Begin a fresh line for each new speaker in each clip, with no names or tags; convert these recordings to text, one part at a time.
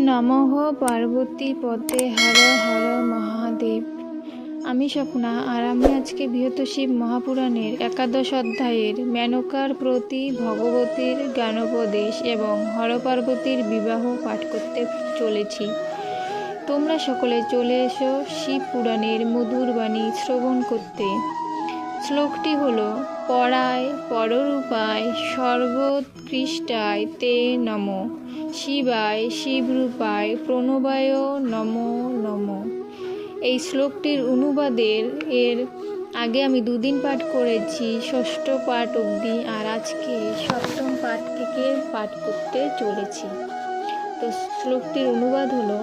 নমঃ পার্বতী পতে হর হর মহাদেব। আমি স্বপ্না, আর আমি আজকে বৃহৎ শিব মহাপুরাণের 11 অধ্যায়ের মেনকার প্রতি ভগবতীর জ্ঞানোপদেশ এবং হর পার্বতীর বিবাহ পাঠ করতে চলেছি। তোমরা সকলে চলে এসো শিব পুরাণের মধুর বাণী শ্রবণ করতে। শ্লোকটি হল: পরায় পররূপায় সর্বোৎকৃষ্টায় তে নমঃ, শিবায় শিবরূপায় প্রণবায় নমো নমঃ। এই শ্লোকটির অনুবাদের আগে আমি 2 দিন পাঠ করেছি, 6ষ্ঠ পাঠ অবধি, আর আজকে 7ম পাঠ থেকে পাঠ করতে চলেছি। তো শ্লোকটির অনুবাদ হলো: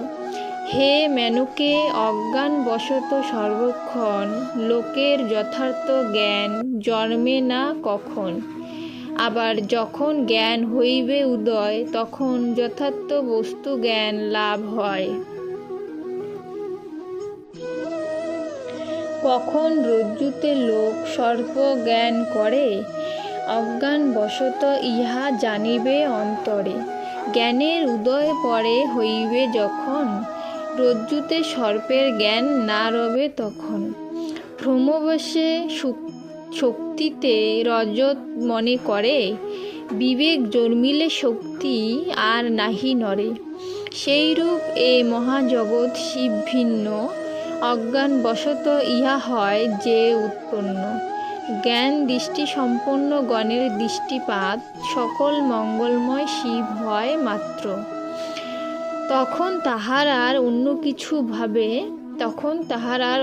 হে মেনকে, অজ্ঞানবশত সর্বক্ষণ লোকের যথার্থ জ্ঞান জন্মে না কখন। আবার যখন জ্ঞান হইবে উদয়, তখন যথার্থ বস্তু জ্ঞান লাভ হয়। কখন রজ্জুতে লোক সর্প জ্ঞান করে, অজ্ঞানবশত ইহা জানিবে অন্তরে। জ্ঞানের উদয় পরে হইবে যখন, রজ্জুতে সর্পের জ্ঞান না রবে তখন। ভ্রমবশে শক্তিতে রজত মনে করে, বিবেক জন্মিলে শক্তি আর নাহি নরে। সেইরূপ এ মহাজগৎ শিব ভিন্ন, অজ্ঞানবশত ইহা হয় যে উৎপন্ন। জ্ঞান দৃষ্টি সম্পন্ন গণের দৃষ্টিপাত, সকল মঙ্গলময় শিব হয় মাত্র। তখন তাহার আর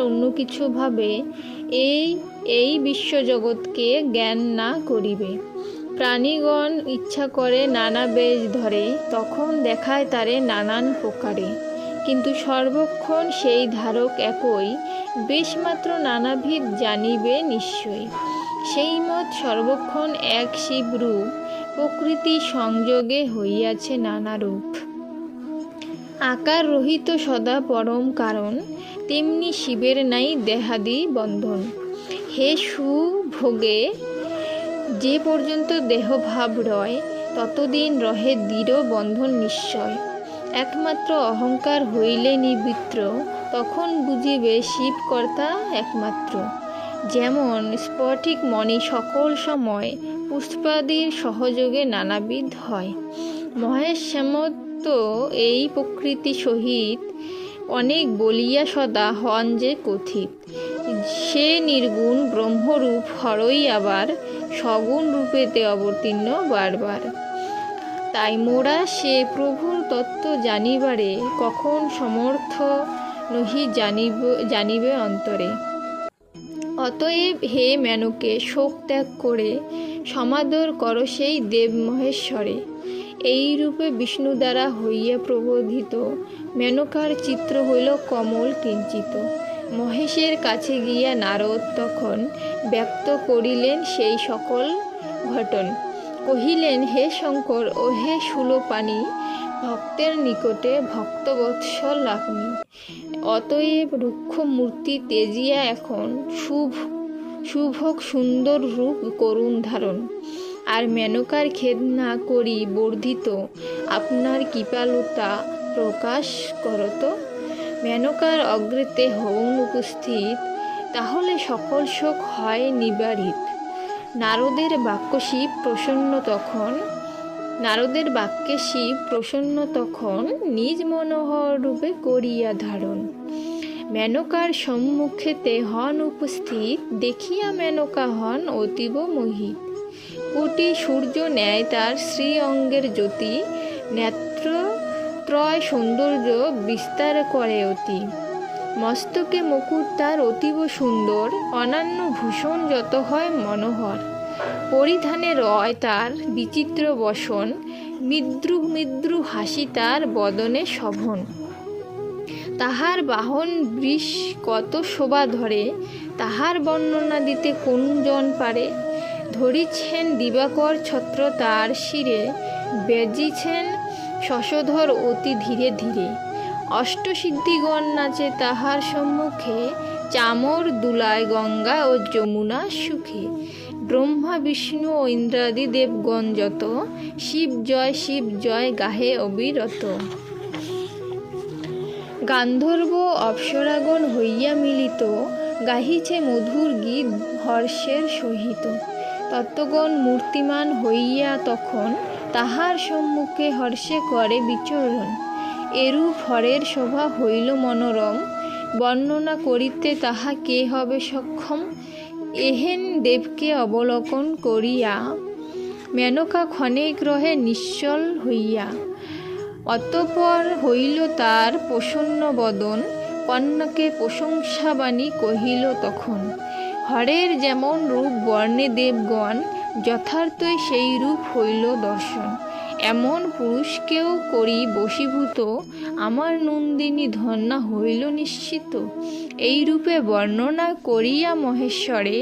অন্য কিছু ভাবে এই বিশ্বজগৎকে জ্ঞান না করিবে। প্রাণীগণ ইচ্ছা করে নানা বেশ ধরে, তখন দেখায় তারে নানান প্রকারে। কিন্তু সর্বক্ষণ সেই ধারক একই, বেশমাত্র নানাবিধ জানিবে নিশ্চয়। সেই মত সর্বক্ষণ এক শিবরূপ, প্রকৃতি সংযোগে হইয়াছে নানা রূপ। আকার রহিত সদা পরম কারণ, তেমনি শিবের নাই দেহাদি বন্ধন। হে সুভোগে, যে পর্যন্ত দেহভাব রয়, ততদিন রহে দৃঢ় বন্ধন নিশ্চয়। একমাত্র অহংকার হইলে নিবৃত্ত, তখন বুঝিবে শিবকর্তা একমাত্র। যেমন স্ফটিক মণি সকল সময়, পুষ্পাদির সহযোগে নানাবিধ হয়। মহেশ শ্যামত্ব এই প্রকৃতি সহিত, অনেক বলিয়া সদা হন যে কথিত। সে নির্গুণ ব্রহ্মরূপ হরই আবার, সগুণ রূপেতে অবতীর্ণ বারবার। তাই মোরা সে প্রভুর তত্ত্ব জানিবারে, কখন সমর্থ নহি জানিবে অন্তরে। অতএব হে মেনকে, শোক ত্যাগ করে সমাদর কর সেই দেব মহেশ্বরে। এই রূপে বিষ্ণু দ্বারা হইয়া প্রবোধিত, মেনকার চিত্র হইল কমল কিঞ্চিত। মহেশের কাছে গিয়া নারদ তখন ব্যক্ত করিলেন সেই সকল ঘটন। কহিলেন, হে শঙ্কর ও হে শূলপাণি, ভক্তের নিকটে ভক্তবৎসল আপনি। অতএব রুক্ষ মূর্তি তেজিয়া এখন, শুভক সুন্দর রূপ করুণ ধারণ। আর মেনকার খেদ না করি বর্ধিত, আপনার কৃপালুতা প্রকাশ করত। মেনকার অগ্রেতে হউন উপস্থিত, তাহলে সকল শোক হয় নিবারিত। নারদের বাক্যে শিব প্রসন্ন তখন, নিজ মনোহর রূপে করিয়া ধারণ। মেনকার সম্মুখেতে হন উপস্থিত, দেখিয়া মেনকা হন অতীব মোহিত। কোটি সূর্য ন্যায় তার শ্রী অঙ্গের জ্যোতি, নেত্র ত্রয় সৌন্দর্য বিস্তার করে অতি। মস্তকে মুকুট তার অতীব সুন্দর, অনন্য ভূষণ যত হয় মনোহর। পরিধানে রয় তার বিচিত্র বসন, মৃদু মৃদু হাসি তার বদনে শোভন। তাহার বাহন বৃষ কত শোভা ধরে, তাহার বর্ণনা দিতে কোন জন পারে। ধরিছেন দিবাকর ছত্র তার শিরে, বেজিছেন শশধর অতি ধীরে ধীরে। অষ্টসিদ্ধিগণ নাচে তাহার সম্মুখে, চামর দুলায় গঙ্গা ও যমুনা সুখে। ব্রহ্মা বিষ্ণু ও ইন্দ্রাদি দেবগণ যত, শিব জয় গাহে অবিরত। গান্ধর্ব অপ্সরাগণ হইয়া মিলিত, গাহিছে মধুর গীত হর্ষের সহিত। তত্ত্বগণ মূর্তিমান হইয়া তখন, তাহার সম্মুখে হর্ষে করে বিচরণ। এরূপ হরের শোভা হইল মনোরম, বর্ণনা করিতে তাহা কে হবে সক্ষম। এহেন দেবকে অবলোকন করিয়া, মেনকা ক্ষণেক রহে নিশ্চল হইয়া। অতঃপর হইল তার প্রসন্ন বদন, কন্যাকে প্রশংসাবাণী কহিল তখন। হরের যেমন রূপ বর্ণে দেবগণ, যথার্থই সেই রূপ হইল দর্শন। এমন পুরুষকেও করি বশীভূত, আমার নন্দিনী ধন্যা হইল নিশ্চিত। এই রূপে বর্ণনা করিয়া মহেশ্বরে,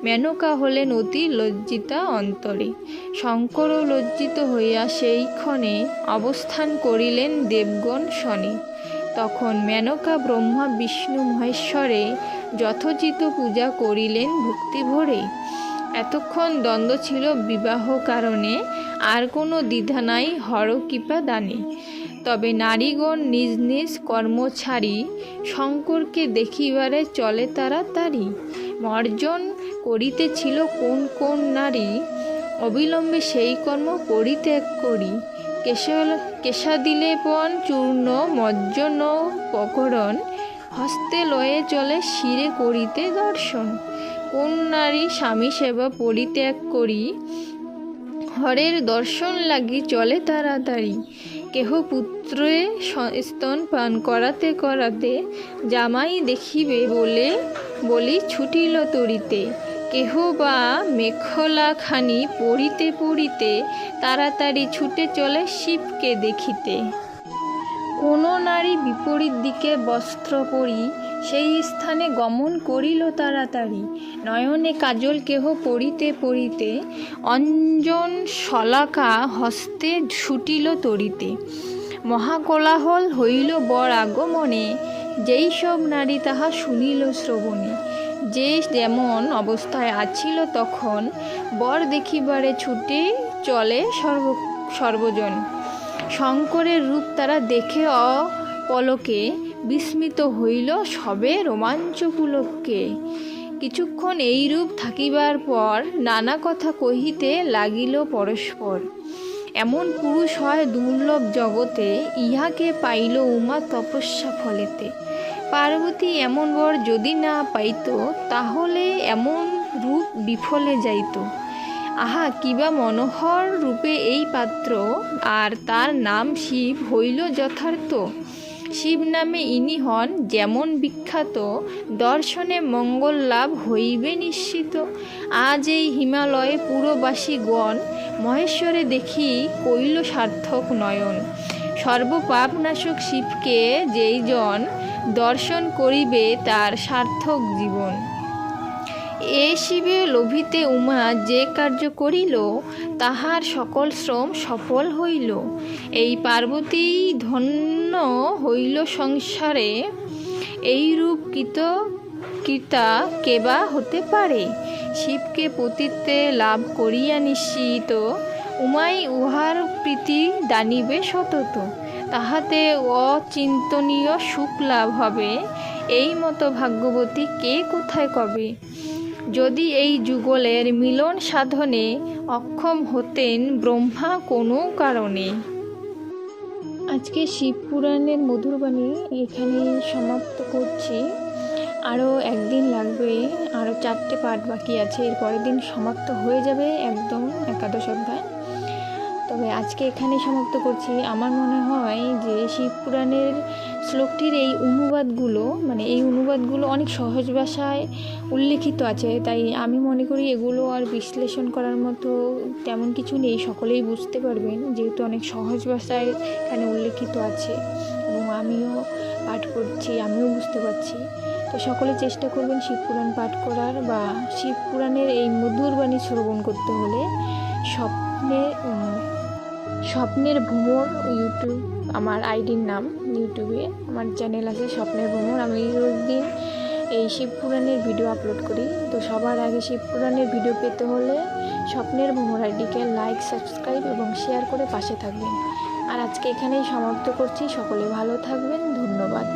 মেনকা হলেন অতি লজ্জিতা অন্তরে। শঙ্করও লজ্জিত হইয়া সেই ক্ষণে, অবস্থান করিলেন দেবগণ শনে। তখন মেনকা ব্রহ্মা বিষ্ণু মহেশ্বরে, যথোচিত পূজা করিলেন ভক্তি ভরে। এতক্ষণ দ্বন্দ্ব ছিল বিবাহ কারণে, আর কোনো দ্বিধা নাই হর কৃপা দানে। তবে নারীগণ নিজ নিজ কর্ম ছাড়ি, শঙ্করকে দেখিবারে চলে তাড়াতাড়ি। মর্জন করিতেছিল কোন কোন নারী, অবিলম্বে সেই কর্ম পরিত্যাগ করি। কেশাদিলেপন চূর্ণ মজ্জন প্রকরণ, হস্তে লয়ে চলে শিরে করিতে দর্শন। কোন নারী স্বামী সেবা পরিত্যাগ করি, হরের দর্শন লাগি চলে তাড়াতাড়ি। কেহ পুত্রে স্তন পান করাতে করাতে, জামাই দেখিবে বলি ছুটিল তরিতে। কেহ বা মেখলাখানি পরিতে পরিতে, তাড়াতাড়ি ছুটে চলে শিবকে দেখিতে। কোনো নারী বিপরীত দিকে বস্ত্র পরি, সেই স্থানে গমন করিল তাড়াতাড়ি। নয়নে কাজল কেহ পরিতে পরিতে, অঞ্জন শলাকা হস্তে ছুটিল তরিতে। মহাকোলাহল হইল বর আগমনে, যেই সব নারী তাহা শুনিল শ্রবণে। যে যেমন অবস্থায় আছিল তখন, বর দেখিবারে ছুটে চলে সর্বজন। শঙ্করের রূপ তারা দেখে অপলকে, বিস্মিত হইল সবে রোমাঞ্চ পুলকে। কিছুক্ষণ এই রূপ থাকিবার পর, নানা কথা কহিতে লাগিল পরস্পর। এমন পুরুষ হয় দুর্লভ জগতে, ইহাকে পাইল উমা তপস্যা ফলেতে। পার্বতী এমন বর যদি না পাইত, তাহলে এমন রূপ বিফলে যাইত। আহা কিবা মনোহর রূপে এই পাত্র, আর তার নাম শিব হইল যথার্থ। শিব নামে ইনি হন যেমন বিখ্যাত, দর্শনে মঙ্গল লাভ হইবে নিশ্চিত। আজ এই হিমালয়ে পুরবাসীগণ, মহেশ্বরে দেখি কইল সার্থক নয়ন। সর্বপাপনাশক শিবকে যেই জন, দর্শন করিবে তার সার্থক জীবন। এ শিবে লোভিতে উমা যে কার্য করিল, তাহার সকল শ্রম সফল হইল। এই পার্বতী ধন্য হইল সংসারে, এই রূপ কৃতা কেবা হতে পারে। শিবকে পতিত্বে লাভ করিয়া নিশ্চিত, উমাই উহার প্রীতি দানিবে সতত। তাহাতে অচিন্তনীয় সুখ লাভ হবে, এই মতো ভাগ্যবতী কে কোথায় কবে। যদি এই যুগলের মিলন সাধনে, অক্ষম হতেন ব্রহ্মা কোনো কারণে। আজকে শিব পুরাণের মধুর বাণী এখানে সমাপ্ত করছি। আরও একদিন লাগবে, আরও 4টে পার্ট বাকি আছে, এর পরের দিন সমাপ্ত হয়ে যাবে একদম একাদশ অধ্যায়। তবে আজকে এখানে সমাপ্ত করছি। আমার মনে হয় যে শিব পুরাণের শ্লোকটির এই অনুবাদগুলো অনেক সহজ ভাষায় উল্লেখিত আছে, তাই আমি মনে করি এগুলো আর বিশ্লেষণ করার মতো তেমন কিছু নেই, সকলেই বুঝতে পারবেন, যেহেতু অনেক সহজ ভাষায় এখানে উল্লেখিত আছে এবং আমিও পাঠ করছি, আমিও বুঝতে পারছি। তো সকলে চেষ্টা করবেন শিব পুরাণ পাঠ করার বা শিব পুরাণের এই মধুর বাণী শ্রবণ করতে হলে। স্বপ্নের ভ্রমর ইউটিউব আমার আইডির নাম, ইউটিউবে আমার চ্যানেল আছে স্বপ্নের ভ্রমর। আমি রোজ দিন এই শিব পুরাণের ভিডিও আপলোড করি। তো সবার আগে শিব পুরাণের ভিডিও পেতে হলে স্বপ্নের ভ্রমর আইডিকে লাইক, সাবস্ক্রাইব এবং শেয়ার করে পাশে থাকবেন। আর আজকে এখানেই সমাপ্ত করছি। সকলে ভালো থাকবেন, ধন্যবাদ।